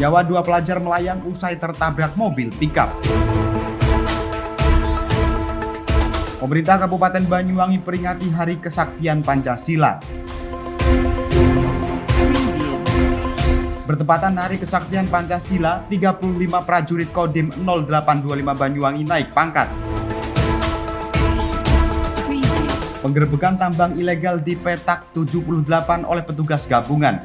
Nyawa dua pelajar melayang usai tertabrak mobil pickup. Pemerintah Kabupaten Banyuwangi peringati Hari Kesaktian Pancasila. Bertepatan Hari Kesaktian Pancasila, 35 prajurit Kodim 0825 Banyuwangi naik pangkat. Penggerebekan tambang ilegal di Petak 78 oleh petugas gabungan.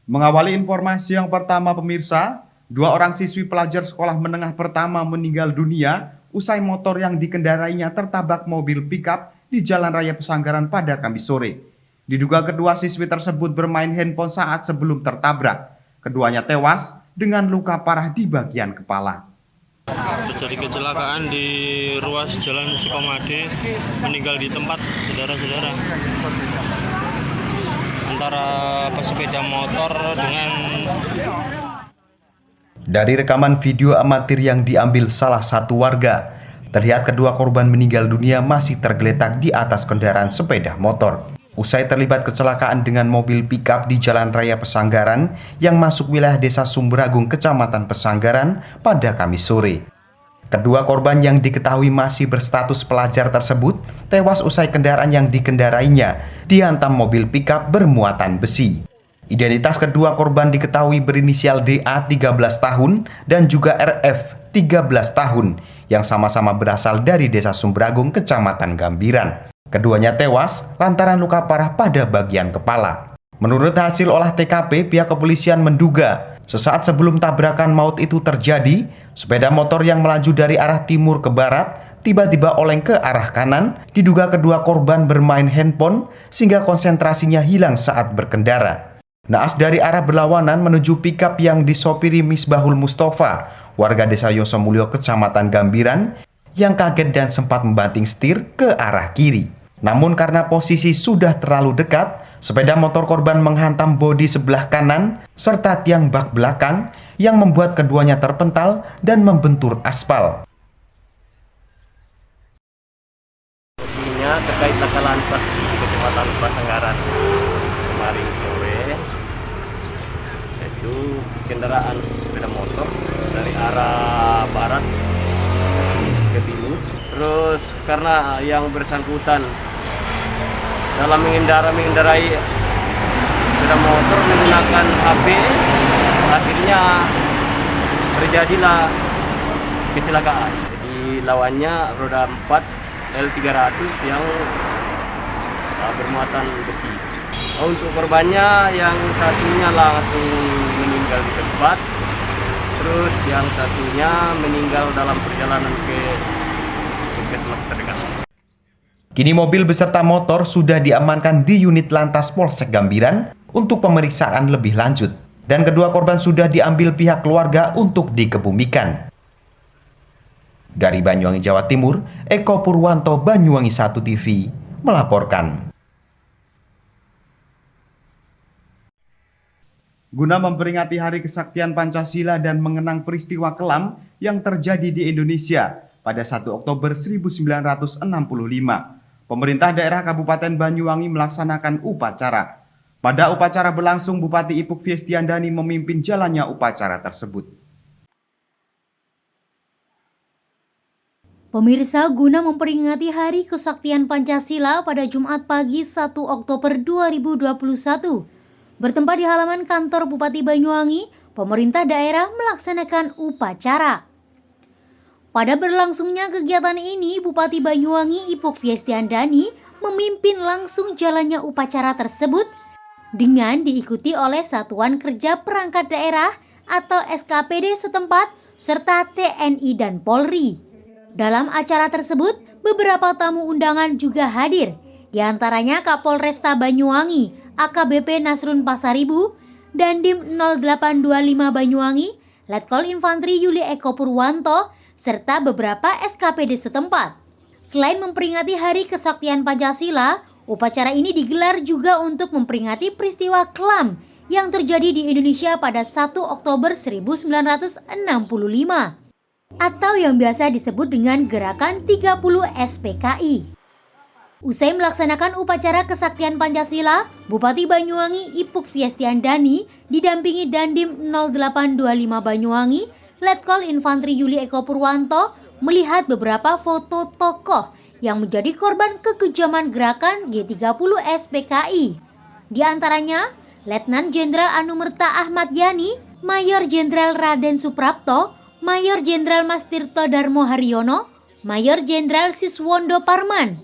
Mengawali informasi yang pertama pemirsa, dua orang siswi pelajar sekolah menengah pertama meninggal dunia usai motor yang dikendarainya tertabrak mobil pickup di Jalan Raya Pesanggaran pada Kamis sore. Diduga kedua siswi tersebut bermain handphone saat sebelum tertabrak. Keduanya tewas dengan luka parah di bagian kepala. Terjadi kecelakaan di ruas Jalan Sukamade, meninggal di tempat saudara-saudara. Antara pesepeda motor dengan... Dari rekaman video amatir yang diambil salah satu warga, terlihat kedua korban meninggal dunia masih tergeletak di atas kendaraan sepeda motor. Usai terlibat kecelakaan dengan mobil pickup di Jalan Raya Pesanggaran yang masuk wilayah Desa Sumberagung, Kecamatan Pesanggaran pada Kamis sore. Kedua korban yang diketahui masih berstatus pelajar tersebut tewas usai kendaraan yang dikendarainya dihantam mobil pickup bermuatan besi. Identitas kedua korban diketahui berinisial DA 13 tahun dan juga RF 13 tahun yang sama-sama berasal dari Desa Sumberagung, Kecamatan Gambiran. Keduanya tewas lantaran luka parah pada bagian kepala. Menurut hasil olah TKP, pihak kepolisian menduga sesaat sebelum tabrakan maut itu terjadi, sepeda motor yang melaju dari arah timur ke barat tiba-tiba oleng ke arah kanan. Diduga kedua korban bermain handphone sehingga konsentrasinya hilang saat berkendara. Naas dari arah berlawanan menuju pickup yang disopiri Misbahul Mustafa, warga Desa Yosomulyo, Kecamatan Gambiran, yang kaget dan sempat membanting setir ke arah kiri. Namun karena posisi sudah terlalu dekat, sepeda motor korban menghantam bodi sebelah kanan serta tiang bak belakang yang membuat keduanya terpental dan membentur aspal. Ini terkait laka lantas di Kecamatan Pesanggaran kemarin sore, yaitu kendaraan sepeda motor dari arah barat ke timur. Terus karena yang bersangkutan dalam mengendarai sepeda motor menggunakan HP, akhirnya terjadilah kecelakaan. Jadi lawannya roda 4 L300 yang bermuatan besi. Untuk korbannya yang satunya langsung meninggal di tempat, terus yang satunya meninggal dalam perjalanan ke puskesmas terdekat. Kini mobil beserta motor sudah diamankan di unit Lantas Polsek Gambiran untuk pemeriksaan lebih lanjut. Dan kedua korban sudah diambil pihak keluarga untuk dikebumikan. Dari Banyuwangi, Jawa Timur, Eko Purwanto, Banyuwangi 1 TV, melaporkan. Guna memperingati Hari Kesaktian Pancasila dan mengenang peristiwa kelam yang terjadi di Indonesia pada 1 Oktober 1945, pemerintah daerah Kabupaten Banyuwangi melaksanakan upacara. Pada upacara berlangsung, Bupati Ipuk Fiestiandani memimpin jalannya upacara tersebut. Pemirsa, guna memperingati Hari Kesaktian Pancasila pada Jumat pagi 1 Oktober 2021, bertempat di halaman kantor Bupati Banyuwangi, pemerintah daerah melaksanakan upacara. Pada berlangsungnya kegiatan ini, Bupati Banyuwangi Ipuk Fiestiandani memimpin langsung jalannya upacara tersebut dengan diikuti oleh Satuan Kerja Perangkat Daerah atau SKPD setempat serta TNI dan Polri. Dalam acara tersebut, beberapa tamu undangan juga hadir, di antaranya Kapolresta Banyuwangi, AKBP Nasrun Pasaribu, Dandim 0825 Banyuwangi, Letkol Infantri Yuli Eko Purwanto, serta beberapa SKPD setempat. Selain memperingati Hari Kesaktian Pancasila, upacara ini digelar juga untuk memperingati peristiwa kelam yang terjadi di Indonesia pada 1 Oktober 1945 atau yang biasa disebut dengan Gerakan 30 SPKI. Usai melaksanakan upacara Kesaktian Pancasila, Bupati Banyuwangi Ipuk Fiestian Dani didampingi Dandim 0825 Banyuwangi, Letkol Infantri Yuli Eko Purwanto melihat beberapa foto tokoh yang menjadi korban kekejaman gerakan G30 SPKI. Di antaranya, Letnan Jenderal Anumerta Ahmad Yani, Mayor Jenderal Raden Suprapto, Mayor Jenderal Mas Tirto Darmo Haryono, Mayor Jenderal Siswondo Parman,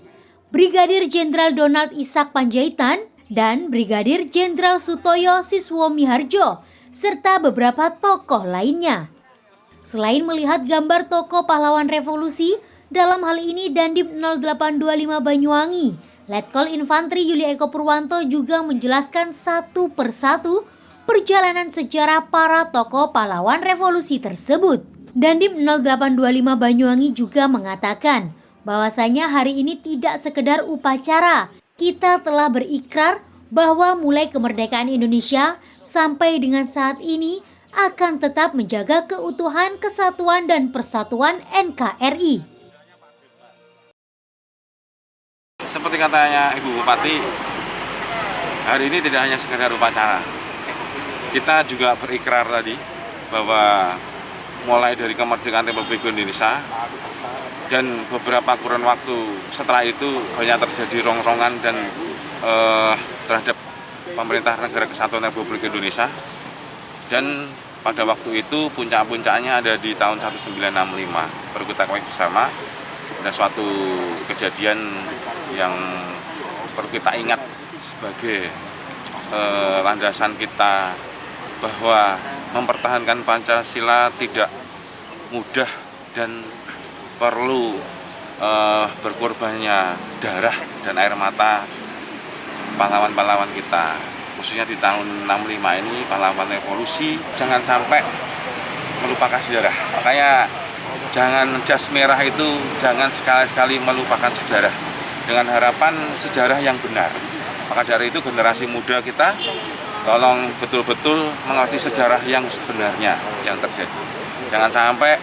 Brigadir Jenderal Donald Ishak Panjaitan, dan Brigadir Jenderal Sutoyo Siswo Miharjo, serta beberapa tokoh lainnya. Selain melihat gambar tokoh pahlawan revolusi, dalam hal ini Dandim 0825 Banyuwangi, Letkol Infantri Yuli Eko Purwanto juga menjelaskan satu persatu perjalanan sejarah para tokoh pahlawan revolusi tersebut. Dandim 0825 Banyuwangi juga mengatakan bahwasanya hari ini tidak sekedar upacara. Kita telah berikrar bahwa mulai kemerdekaan Indonesia sampai dengan saat ini akan tetap menjaga keutuhan, kesatuan, dan persatuan NKRI. Seperti katanya Ibu Bupati, hari ini tidak hanya sekedar upacara. Kita juga berikrar tadi bahwa mulai dari kemerdekaan Republik Indonesia dan beberapa kurun waktu setelah itu banyak terjadi rongrongan dan terhadap pemerintah negara kesatuan Republik Indonesia. Dan pada waktu itu puncak-puncaknya ada di tahun 1965. Perlu kita ketahui bersama, ada suatu kejadian yang perlu kita ingat sebagai landasan kita bahwa mempertahankan Pancasila tidak mudah dan perlu berkorbannya darah dan air mata pahlawan-pahlawan kita. Khususnya di tahun 65 ini pahlawan revolusi, jangan sampai melupakan sejarah. Makanya jangan jas merah itu, jangan sekali-sekali melupakan sejarah dengan harapan sejarah yang benar. Maka dari itu generasi muda kita tolong betul-betul mengerti sejarah yang sebenarnya yang terjadi. Jangan sampai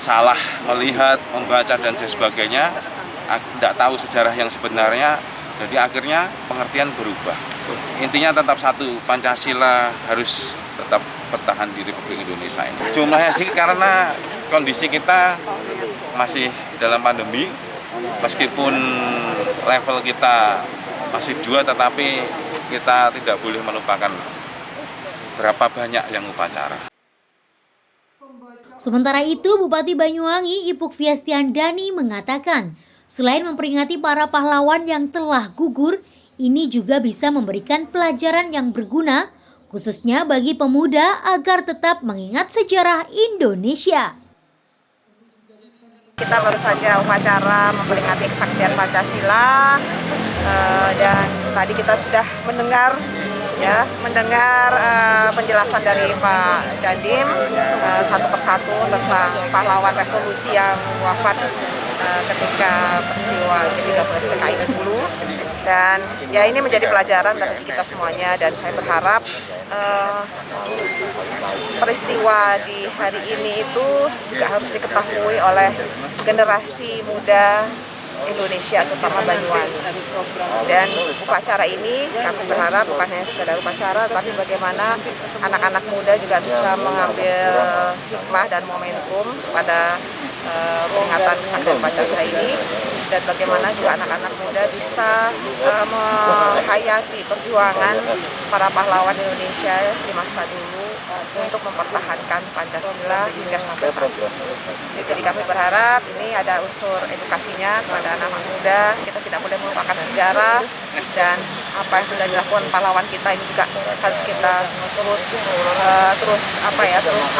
salah melihat, membaca dan sebagainya, tidak tahu sejarah yang sebenarnya, jadi akhirnya pengertian berubah. Intinya tetap satu, Pancasila harus tetap bertahan di Republik Indonesia ini. Jumlahnya sedikit karena kondisi kita masih dalam pandemi, meskipun level kita masih 2, tetapi kita tidak boleh melupakan berapa banyak yang upacara. Sementara itu, Bupati Banyuwangi Ipuk Fiestian Dani mengatakan, selain memperingati para pahlawan yang telah gugur, ini juga bisa memberikan pelajaran yang berguna, khususnya bagi pemuda agar tetap mengingat sejarah Indonesia. Kita baru saja upacara memperingati kesaktian Pancasila, dan tadi kita sudah mendengar penjelasan dari Pak Dandim satu persatu tentang pahlawan revolusi yang wafat ketika peristiwa G30 SPKI dulu. Dan ya ini menjadi pelajaran bagi kita semuanya, dan saya berharap peristiwa di hari ini itu juga harus diketahui oleh generasi muda Indonesia, terutama Banyuwangi. Dan upacara ini kami berharap bukan hanya sekedar upacara, tapi bagaimana anak-anak muda juga bisa mengambil hikmah dan momentum pada peringatan kesaktian Pancasila ini, dan bagaimana juga anak-anak muda bisa menghayati perjuangan para pahlawan Indonesia di masa dulu untuk mempertahankan Pancasila hingga sampai saat ini. Jadi kami berharap ini ada unsur edukasinya kepada anak-anak muda. Kita tidak boleh melupakan sejarah, dan apa yang sudah dilakukan pahlawan kita ini juga harus kita terus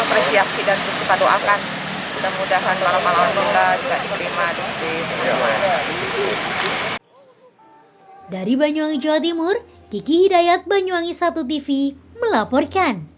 apresiasi dan terus kita doakan. Mudah-mudahan para pahlawan kita juga diterima di sisi Tuhan. Dari Banyuwangi, Jawa Timur, Kiki Hidayat, Banyuwangi 1 TV melaporkan.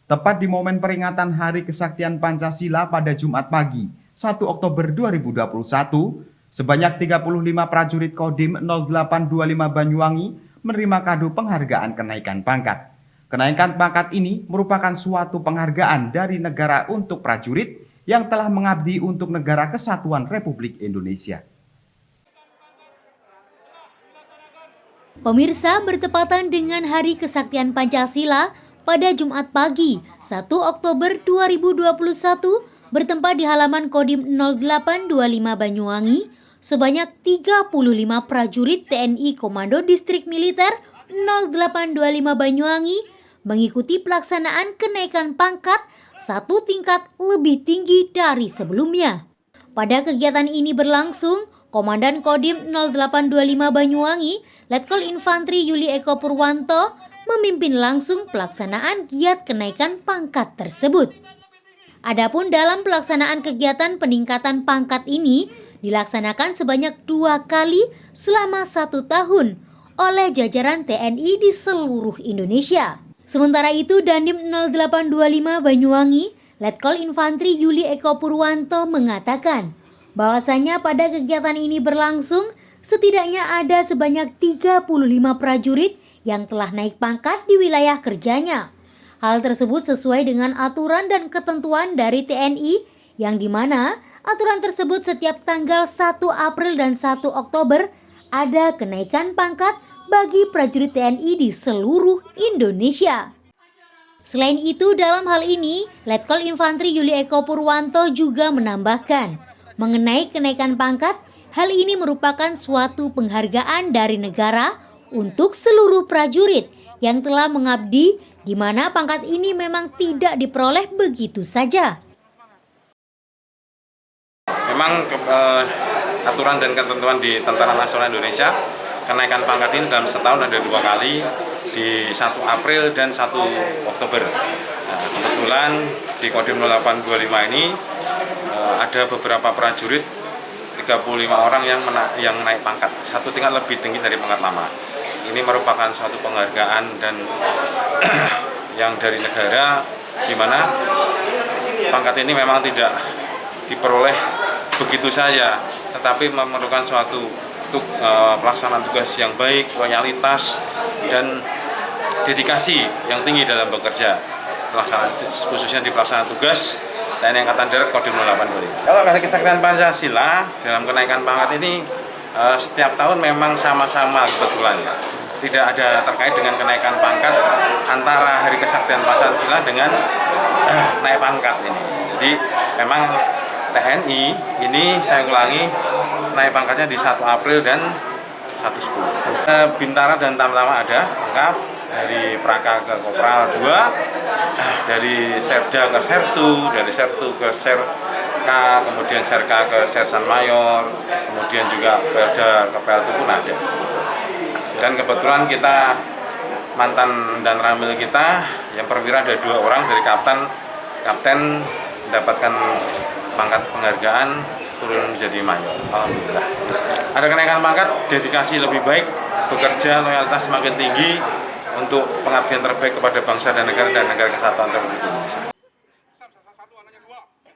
Tepat di momen peringatan Hari Kesaktian Pancasila pada Jumat pagi, 1 Oktober 2021, sebanyak 35 prajurit Kodim 0825 Banyuwangi menerima kado penghargaan kenaikan pangkat. Kenaikan pangkat ini merupakan suatu penghargaan dari negara untuk prajurit yang telah mengabdi untuk Negara Kesatuan Republik Indonesia. Pemirsa, bertepatan dengan Hari Kesaktian Pancasila pada Jumat pagi, 1 Oktober 2021, bertempat di halaman Kodim 0825 Banyuwangi, sebanyak 35 prajurit TNI Komando Distrik Militer 0825 Banyuwangi mengikuti pelaksanaan kenaikan pangkat satu tingkat lebih tinggi dari sebelumnya. Pada kegiatan ini berlangsung, Komandan Kodim 0825 Banyuwangi, Letkol Infantri Yuli Eko Purwanto, memimpin langsung pelaksanaan giat kenaikan pangkat tersebut. Adapun dalam pelaksanaan kegiatan peningkatan pangkat ini dilaksanakan sebanyak 2 kali selama 1 tahun oleh jajaran TNI di seluruh Indonesia. Sementara itu, Dandim 0825 Banyuwangi, Letkol Infantri Yuli Eko Purwanto mengatakan bahwasanya pada kegiatan ini berlangsung setidaknya ada sebanyak 35 prajurit yang telah naik pangkat di wilayah kerjanya. Hal tersebut sesuai dengan aturan dan ketentuan dari TNI, yang dimana aturan tersebut setiap tanggal 1 April dan 1 Oktober ada kenaikan pangkat bagi prajurit TNI di seluruh Indonesia. Selain itu, dalam hal ini, Letkol Infantri Yuli Eko Purwanto juga menambahkan, mengenai kenaikan pangkat, hal ini merupakan suatu penghargaan dari negara untuk seluruh prajurit yang telah mengabdi, di mana pangkat ini memang tidak diperoleh begitu saja. Memang aturan dan ketentuan di Tentara Nasional Indonesia, kenaikan pangkat ini dalam setahun ada 2 kali, di 1 April dan 1 Oktober. Nah, kebetulan di Kodim 0825 ini ada beberapa prajurit, 35 orang yang naik pangkat, satu tingkat lebih tinggi dari pangkat lama. Ini merupakan suatu penghargaan dan yang dari negara, di mana pangkat ini memang tidak diperoleh begitu saja, tetapi memerlukan suatu pelaksanaan tugas yang baik, loyalitas, dan dedikasi yang tinggi dalam bekerja, khususnya di pelaksanaan tugas TNI Angkatan Darat Kodim 0825. Kalau Hari Kesaktian Pancasila dalam kenaikan pangkat ini setiap tahun memang sama-sama kebetulan ya. Tidak ada terkait dengan kenaikan pangkat antara Hari Kesaktian Pancasila dengan naik pangkat ini. Jadi memang TNI ini, saya ulangi, naik pangkatnya di 1 April dan 1 10. Bintara dan Tamtama ada lengkap, dari Praka ke Kopral 2, dari Serda ke Sertu, dari Sertu ke Serka, kemudian Serka ke Sersan Mayor, kemudian juga Pelda ke Peltu pun ada. Dan kebetulan kita mantan dan ramil kita yang perwira ada 2 orang, dari kapten mendapatkan pangkat penghargaan turun menjadi mayor. Alhamdulillah. Ada kenaikan pangkat, dedikasi lebih baik, bekerja, loyalitas semakin tinggi untuk pengabdian terbaik kepada bangsa dan negara kesatuan Republik Indonesia.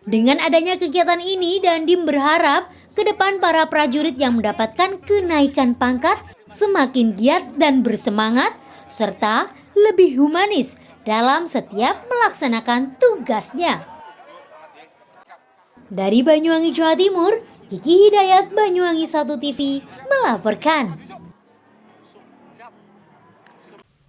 Dengan adanya kegiatan ini, Dandim berharap ke depan para prajurit yang mendapatkan kenaikan pangkat semakin giat dan bersemangat, serta lebih humanis dalam setiap melaksanakan tugasnya. Dari Banyuwangi, Jawa Timur, Kiki Hidayat, Banyuwangi 1 TV melaporkan.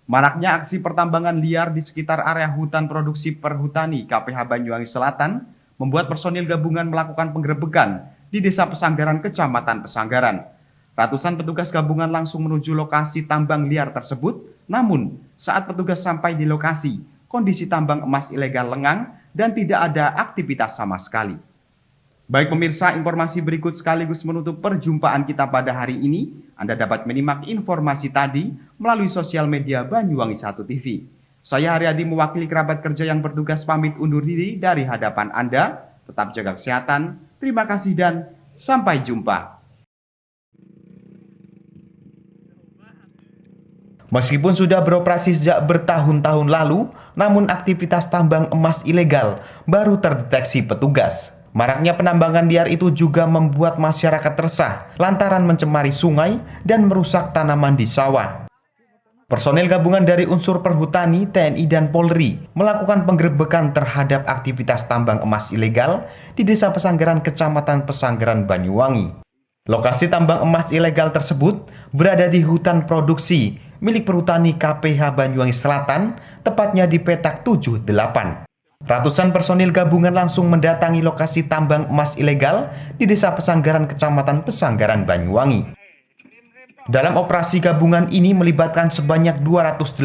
Maraknya aksi pertambangan liar di sekitar area hutan produksi perhutani KPH Banyuwangi Selatan membuat personil gabungan melakukan penggerebekan di Desa Pesanggaran, Kecamatan Pesanggaran. Ratusan petugas gabungan langsung menuju lokasi tambang liar tersebut, namun saat petugas sampai di lokasi, kondisi tambang emas ilegal lengang dan tidak ada aktivitas sama sekali. Baik pemirsa, informasi berikut sekaligus menutup perjumpaan kita pada hari ini. Anda dapat menyimak informasi tadi melalui sosial media Banyuwangi 1 TV. Saya Haryadi mewakili kerabat kerja yang bertugas pamit undur diri dari hadapan Anda. Tetap jaga kesehatan, terima kasih dan sampai jumpa. Meskipun sudah beroperasi sejak bertahun-tahun lalu, namun aktivitas tambang emas ilegal baru terdeteksi petugas. Maraknya penambangan liar itu juga membuat masyarakat resah lantaran mencemari sungai dan merusak tanaman di sawah. Personel gabungan dari unsur perhutani, TNI, dan Polri melakukan penggerebekan terhadap aktivitas tambang emas ilegal di Desa Pesanggaran, Kecamatan Pesanggaran, Banyuwangi. Lokasi tambang emas ilegal tersebut berada di hutan produksi milik perhutani KPH Banyuwangi Selatan, tepatnya di petak 78. Ratusan personil gabungan langsung mendatangi lokasi tambang emas ilegal di Desa Pesanggaran, Kecamatan Pesanggaran, Banyuwangi. Dalam operasi gabungan ini melibatkan sebanyak 218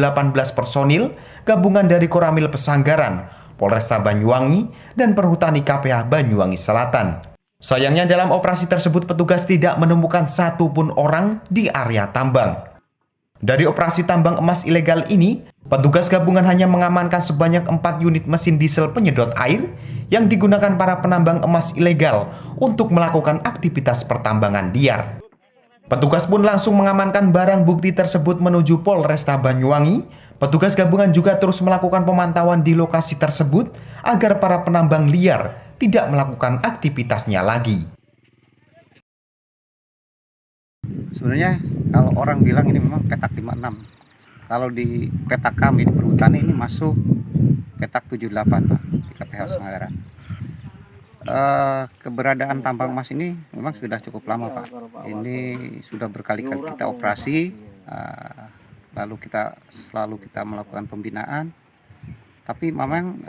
personil gabungan dari Koramil Pesanggaran, Polresta Banyuwangi, dan Perhutani KPH Banyuwangi Selatan. Sayangnya dalam operasi tersebut petugas tidak menemukan satupun orang di area tambang. Dari operasi tambang emas ilegal ini, petugas gabungan hanya mengamankan sebanyak 4 unit mesin diesel penyedot air yang digunakan para penambang emas ilegal untuk melakukan aktivitas pertambangan liar. Petugas pun langsung mengamankan barang bukti tersebut menuju Polresta Banyuwangi. Petugas gabungan juga terus melakukan pemantauan di lokasi tersebut agar para penambang liar tidak melakukan aktivitasnya lagi. Sebenarnya kalau orang bilang ini memang petak 56. Kalau di petak kami di perhutani ini masuk petak 78 Pak, di KPH Pesanggaran. Keberadaan tambang emas ini memang sudah cukup lama Pak. Ini sudah berkali-kali kita operasi, lalu selalu kita melakukan pembinaan. Tapi memang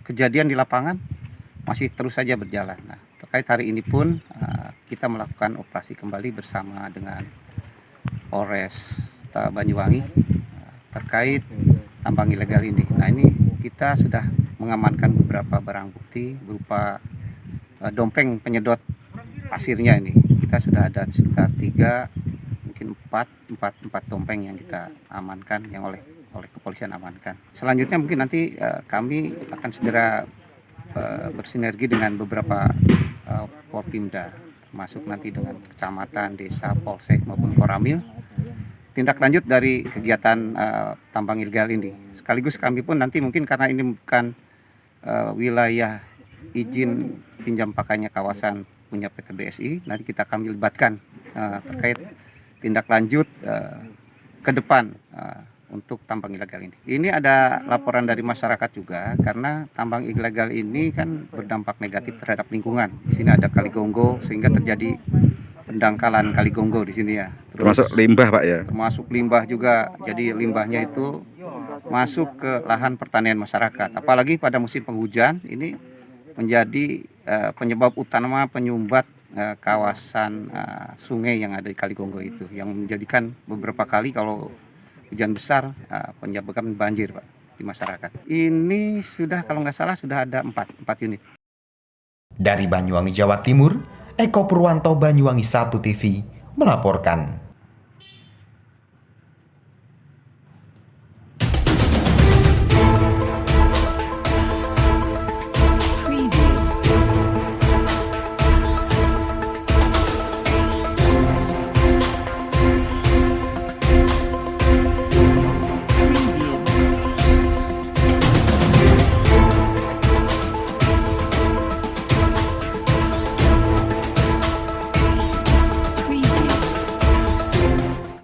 kejadian di lapangan masih terus saja berjalan. Nah, terkait hari ini pun kita melakukan operasi kembali bersama dengan Polres Banyuwangi terkait tambang ilegal ini. Nah, ini kita sudah mengamankan beberapa barang bukti berupa dompeng penyedot pasirnya ini. Kita sudah ada sekitar 3, mungkin 4 dompeng yang kita amankan, yang oleh kepolisian amankan. Selanjutnya mungkin nanti kami akan segera bersinergi dengan beberapa Porpimda, termasuk nanti dengan kecamatan, desa, polsek maupun Koramil. Tindak lanjut dari kegiatan tambang ilegal ini. Sekaligus kami pun nanti mungkin karena ini bukan wilayah izin pinjam pakainya kawasan punya PT BSI, nanti kami libatkan terkait tindak lanjut ke depan untuk tambang ilegal ini. Ini ada laporan dari masyarakat juga karena tambang ilegal ini kan berdampak negatif terhadap lingkungan. Di sini ada Kali Gonggo sehingga terjadi pendangkalan Kali Gonggo di sini ya. Termasuk limbah Pak ya? Termasuk limbah juga. Jadi limbahnya itu masuk ke lahan pertanian masyarakat. Apalagi pada musim penghujan ini menjadi penyebab utama penyumbat kawasan sungai yang ada di Kali Gonggo itu, yang menjadikan beberapa kali kalau hujan besar menyebabkan banjir Pak di masyarakat. Ini sudah kalau nggak salah sudah ada 4 unit. Dari Banyuwangi, Jawa Timur, Eko Purwanto, Banyuwangi 1 TV melaporkan.